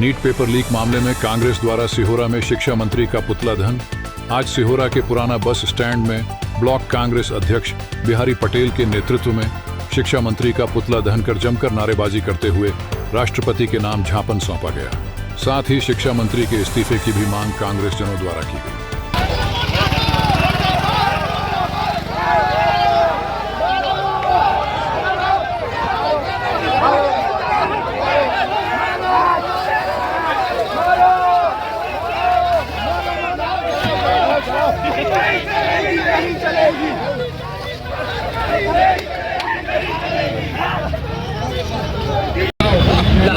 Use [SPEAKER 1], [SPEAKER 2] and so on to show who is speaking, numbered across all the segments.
[SPEAKER 1] NEET paper leak मामले में कांग्रेस द्वारा सिहोरा में शिक्षा मंत्री का पुतला दहन। आज सिहोरा के पुराना बस स्टैंड में ब्लॉक कांग्रेस अध्यक्ष बिहारी पटेल के नेतृत्व में शिक्षा मंत्री का पुतला दहन कर जमकर नारेबाजी करते हुए राष्ट्रपति के नाम ज्ञापन सौंपा गया। साथ ही शिक्षा मंत्री के इस्तीफे की भी मांग कांग्रेस जनों द्वारा की गई।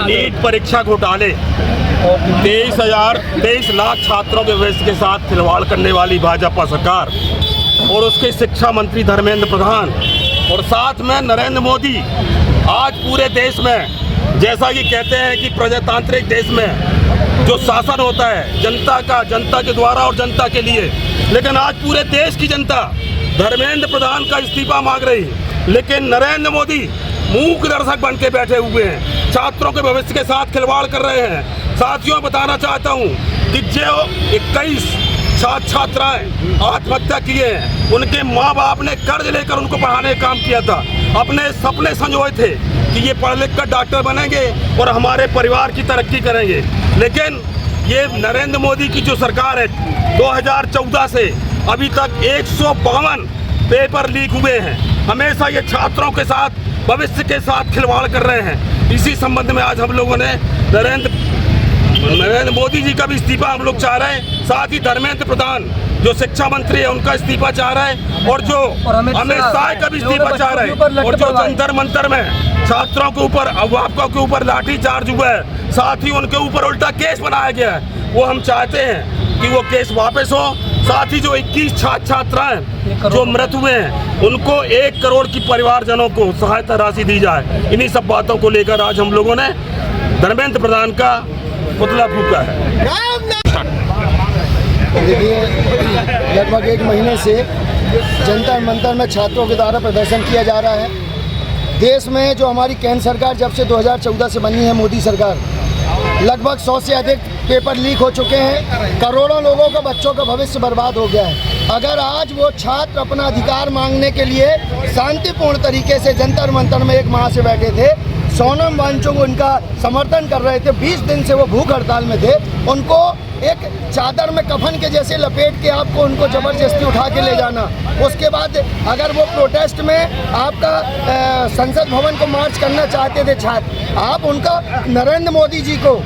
[SPEAKER 2] नीट परीक्षा घोटाले 23 लाख छात्रों के भविष्य के साथ खिलवाड़ करने वाली भाजपा सरकार और उसके शिक्षा मंत्री धर्मेंद्र प्रधान और साथ में नरेंद्र मोदी आज पूरे देश में, जैसा कि कहते हैं कि प्रजातांत्रिक देश में जो शासन होता है जनता का, जनता के द्वारा और जनता के लिए, लेकिन आज पूरे देश की जनता धर्मेंद्र प्रधान का इस्तीफा मांग रही है, लेकिन नरेंद्र मोदी मूक दर्शक बन के बैठे हुए हैं, छात्रों के भविष्य के साथ खिलवाड़ कर रहे हैं। साथियों, बताना चाहता हूं कि जो 21 छात्र छात्राएं आत्महत्या किए हैं, उनके माँ बाप ने कर्ज लेकर उनको पढ़ाने का काम किया था, अपने सपने संजोए थे कि ये पढ़ लिख कर डॉक्टर बनेंगे और हमारे परिवार की तरक्की करेंगे। लेकिन ये नरेंद्र मोदी की जो सरकार है, 2014 से अभी तक 152 पेपर लीक हुए हैं। हमेशा ये छात्रों के साथ, भविष्य के साथ खिलवाड़ कर रहे हैं। इसी संबंध में आज हम लोगों ने नरेंद्र मोदी जी का भी इस्तीफा हम लोग चाह रहे हैं। साथ ही धर्मेंद्र प्रधान जो शिक्षा मंत्री है उनका इस्तीफा चाह रहे हैं और जो अमित शाह का भी इस्तीफा चाह रहे हैं। और जो जंतर मंतर में छात्रों के ऊपर, अभिभावकों के ऊपर लाठी चार्ज हुआ है, साथ ही उनके ऊपर उल्टा केस बनाया गया है, वो हम चाहते हैं कि वो केस वापस हो। साथ ही जो 21 छात्र छात्राएं जो मृत हुए हैं, उनको 1 करोड़ की परिवारजनों को सहायता राशि दी जाए। इन्हीं सब बातों को लेकर आज हम लोगों ने धर्मेंद्र प्रधान का पुतला फूंका है।
[SPEAKER 3] देखिए, लगभग 1 महीने से जंतर मंतर में छात्रों के द्वारा प्रदर्शन किया जा रहा है। देश में जो हमारी केंद्र सरकार जब से 2014 से बनी है, मोदी सरकार, लगभग 100 से अधिक पेपर लीक हो चुके हैं। करोड़ों लोगों का, बच्चों का भविष्य बर्बाद हो गया है। अगर आज वो छात्र अपना अधिकार मांगने के लिए शांतिपूर्ण तरीके से जंतर मंतर में 1 माह से बैठे थे, सोनम वांगचुक उनका समर्थन कर रहे थे, 20 दिन से वो भूख हड़ताल में थे, उनको एक चादर में कफन के जैसे लपेट के आपको उनको ज़बरदस्ती उठा के ले जाना। उसके बाद अगर वो प्रोटेस्ट में आपका संसद भवन को मार्च करना चाहते थे छात्र, आप उनका नरेंद्र मोदी जी को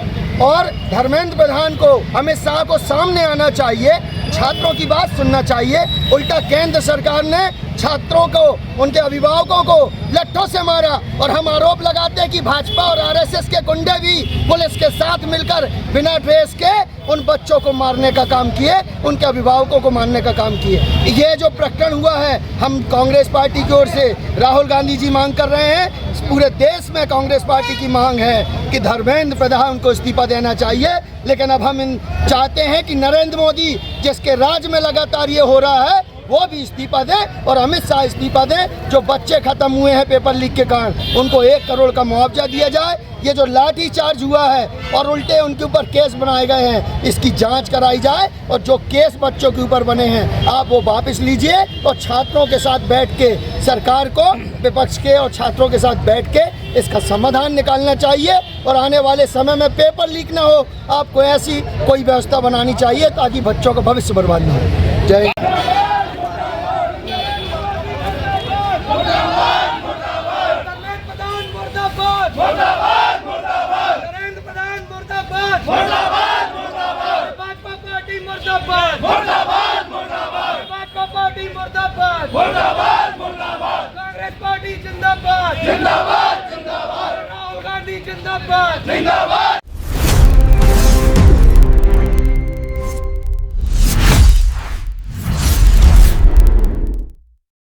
[SPEAKER 3] और धर्मेंद्र प्रधान को, अमित शाह को सामने आना चाहिए, छात्रों की बात सुनना चाहिए। उल्टा केंद्र सरकार ने छात्रों को, उनके अभिभावकों को लट्ठों से मारा और हम आरोप लगाते हैं कि भाजपा और आरएसएस के गुंडे भी पुलिस के साथ मिलकर बिना ड्रेस के उन बच्चों को मारने का काम किए, उनके अभिभावकों को मारने का काम किए। ये जो प्रकरण हुआ है, हम कांग्रेस पार्टी की ओर से राहुल गांधी जी मांग कर रहे हैं, पूरे देश में कांग्रेस पार्टी की मांग है कि धर्मेंद्र प्रधान को इस्तीफा देना चाहिए। लेकिन अब हम चाहते हैं कि नरेंद्र मोदी, जिसके राज में लगातार ये हो रहा है, वो भी इस्तीफा दे और अमित शाह इस्तीफा दे। जो बच्चे खत्म हुए हैं पेपर लीक के कारण, उनको 1 करोड़ का मुआवजा दिया जाए। ये जो लाठी चार्ज हुआ है और उल्टे उनके ऊपर केस बनाए गए हैं, इसकी जांच कराई जाए और जो केस बच्चों के ऊपर बने हैं आप वो वापस लीजिए और छात्रों के साथ बैठ के, सरकार को, विपक्ष के और छात्रों के साथ बैठ के इसका समाधान निकालना चाहिए और आने वाले समय में पेपर लीक ना हो। आपको ऐसी कोई व्यवस्था बनानी चाहिए ताकि बच्चों का भविष्य बर्बाद ना हो। जय
[SPEAKER 4] कांग्रेस पार्टी जिंदाबाद।